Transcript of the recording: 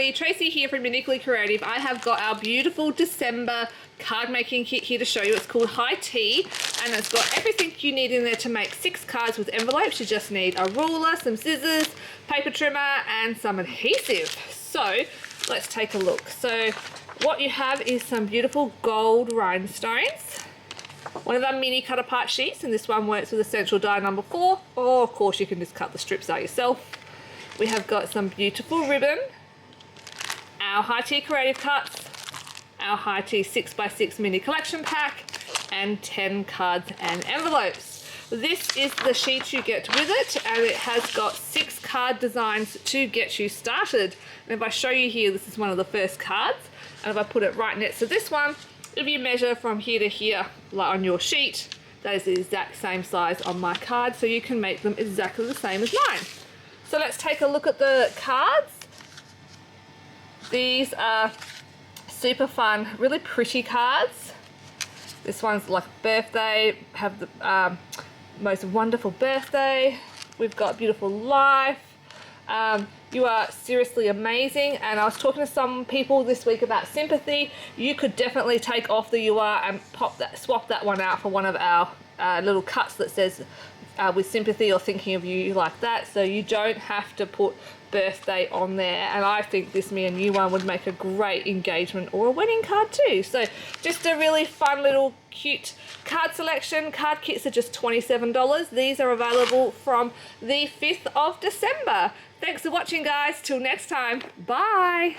everybody, Tracy here from Uniquely Creative. I have got our beautiful December card making kit here to show you. It's called High Tea and it's got everything you need in there to make 6 cards with envelopes. You just need a ruler, some scissors, paper trimmer and some adhesive. So let's take a look. So what you have is some beautiful gold rhinestones. One of our mini cut apart sheets, and this one works with Essential Die number 4, or of course you can just cut the strips out yourself. We have got some beautiful ribbon, our High Tea Creative Cuts, our High Tea 6x6 mini collection pack, and 10 cards and envelopes. This is the sheet you get with it, and it has got 6 card designs to get you started. And if I show you here, this is one of the first cards, and if I put it right next to this one, if you measure from here to here, like on your sheet, that is the exact same size on my card, so you can make them exactly the same as mine. So let's take a look at the cards. These are super fun, really pretty cards. This one's like birthday, have the most wonderful birthday. We've got beautiful life. You are seriously amazing. And I was talking to some people this week about sympathy. You could definitely take off the you are and swap that one out for one of our little cuts that says with sympathy or thinking of you, like that, so you don't have to put birthday on there. And I think this me and you one would make a great engagement or a wedding card too. So just a really fun little cute card selection. Card kits are just $27. These are available from the 5th of December. Thanks for watching, guys. Till next time, bye.